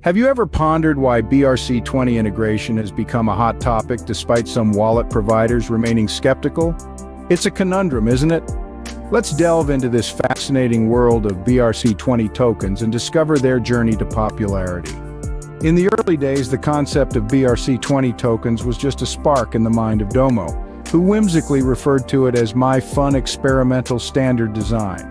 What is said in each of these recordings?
Have you ever pondered why BRC-20 integration has become a hot topic despite some wallet providers remaining skeptical? It's a conundrum, isn't it? Let's delve into this fascinating world of BRC-20 tokens and discover their journey to popularity. In the early days, the concept of BRC-20 tokens was just a spark in the mind of Domo, who whimsically referred to it as my fun experimental standard design.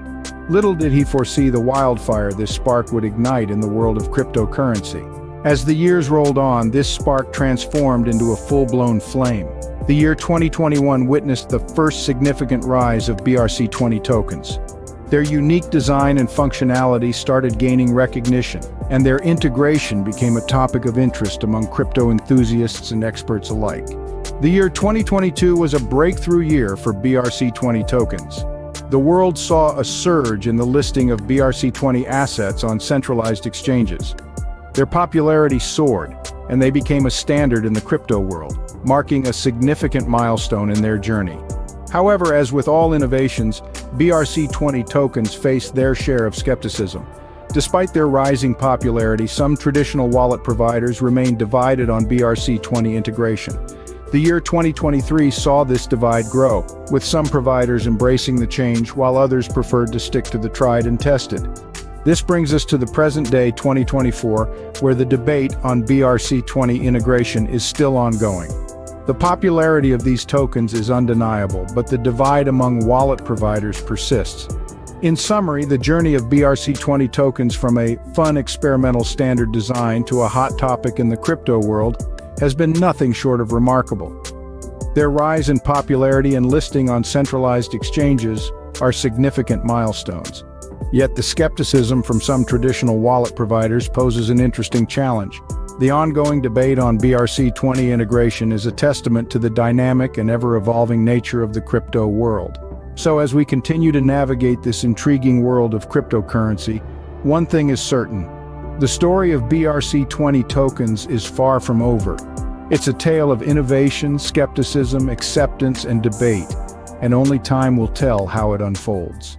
Little did he foresee the wildfire this spark would ignite in the world of cryptocurrency. As the years rolled on, this spark transformed into a full-blown flame. The year 2021 witnessed the first significant rise of BRC-20 tokens. Their unique design and functionality started gaining recognition, and their integration became a topic of interest among crypto enthusiasts and experts alike. The year 2022 was a breakthrough year for BRC-20 tokens. The world saw a surge in the listing of BRC-20 assets on centralized exchanges. Their popularity soared, and they became a standard in the crypto world, marking a significant milestone in their journey. However, as with all innovations, BRC-20 tokens faced their share of skepticism. Despite their rising popularity, some traditional wallet providers remained divided on BRC-20 integration. The year 2023 saw this divide grow, with some providers embracing the change while others preferred to stick to the tried and tested. This brings us to the present day 2024, where the debate on BRC-20 integration is still ongoing. The popularity of these tokens is undeniable, but the divide among wallet providers persists. In summary, the journey of BRC-20 tokens from a fun experimental standard design to a hot topic in the crypto world has been nothing short of remarkable. Their rise in popularity and listing on centralized exchanges are significant milestones. Yet the skepticism from some traditional wallet providers poses an interesting challenge. The ongoing debate on BRC-20 integration is a testament to the dynamic and ever-evolving nature of the crypto world. So as we continue to navigate this intriguing world of cryptocurrency, one thing is certain. The story of BRC-20 tokens is far from over. It's a tale of innovation, skepticism, acceptance, and debate, and only time will tell how it unfolds.